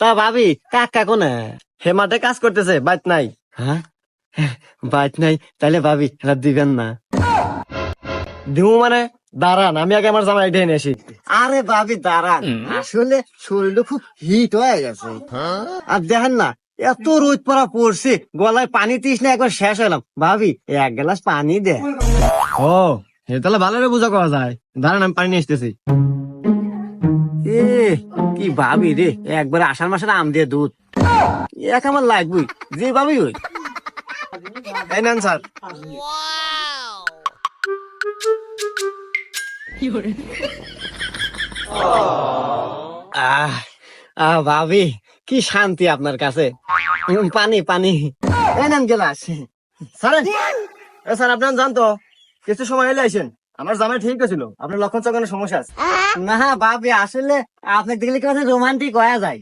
তা ভাবি কাকা কোনে? হে মাঠে কাজ করতেছে, বাইত নাই। হ্যাঁ, বাইট নাই, তাহলে ভাবি রাত দিবেন না? দিমু মানে? দাঁড়ান, আমি আগে আমার জামাই ঢেনে আসি। আরে ভাবি দাঁড়ান, আসলে শরীরটা খুব হিট হয়ে গেছে। আর দেখেন না, এত রোদ পড়া পড়ছে, গলায় পানি তৃষ্ণা একবার শেষ হলাম। ভাবি এক গ্লাস পানি দে। ও, হে তাহলে ভালো করে বোঝা করা যায়। দাঁড়ান, আমি পানি নিয়ে আসতেছি। এ কি ভাবি রে, একবার আষাঢ় মাসের আম দিয়ে দুধ এক আমার লাগবই, যে ভাবি ওই। এই নেন স্যার। আহ আহ ভাবি, কি শান্তি আপনার কাছে। পানি পানি, এই নেন গেলাস। স্যার, স্যার আপনার জানতো কিছু সময় এলে আইসেন। আমার জামাই ঠিক ছিল, আপনার লক্ষণ চক্ষণের সমস্যা আছে। না ভাবি, আসলে আপনাকে দেখলে কি রোমান্টিক হয়ে যায়।